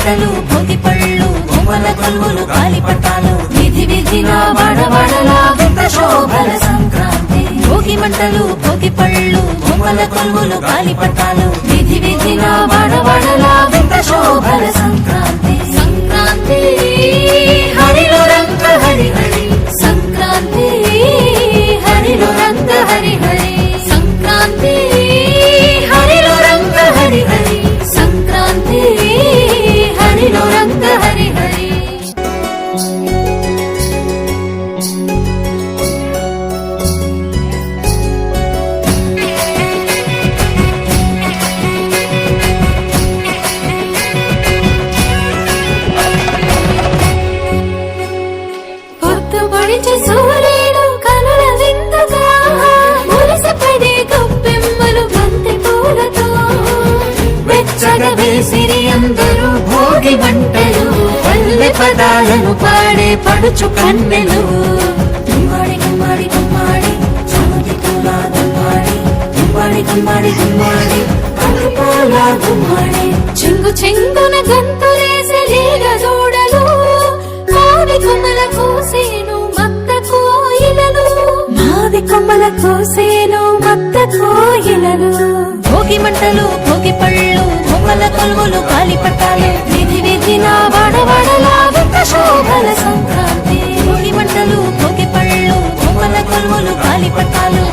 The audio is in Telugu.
మంటలు భోగి పళ్ళు బొమ్మల కొలువులు గాలిపటాలు విధి విధిన వాడవాడలా వింత శోభల సంక్రాంతి భోగి మంటలు భోగి పళ్ళు బొమ్మల కొలువులు గాలిపటాలు విధి విధిన వాడవాడలా వింత శోభల సంక్రాంతి సంక్రాంతి హరిలో రంగ హరి హరి సంక్రాంతి హరిలో రంగ హరి హరి సంక్రాంతి హరిలో రంగ హరి హరి సంక్రాంతి హరిలో రంగ హరి హరి పొద్దుపొడిచి సూర్యుడు కనుల విందుగా మురిసిపడే గొప్పెమ్మలు బంతి పూలతో వెచ్చగా వేసిరి అందరూ భోగి మంటలు పల్లె పదాలను పాడే పడుచు కన్నెలు గుమ్మాడి గుమ్మాడి గుమ్మాడి చముది పూల గుమ్మాడి గుమ్మాడి గుమ్మాడి గుమ్మాడి పూల గుమ్మాడి చెంగు చెంగున గంతులేసి లీల దూడలు మావి కొమ్మల కోసేను మత్త కోయిలలు మావి కొమ్మల కోసేను మత్త కోయిలలు భోగి మంటలు భోగి పళ్ళు బొమ్మల కొలువులు గాలిపటాలు విధి విధిన వాడవాడలా వింత శోభల సంక్రాంతి భోగి మంటలు భోగి పళ్ళు బొమ్మల కొలువులు గాలిపటాలు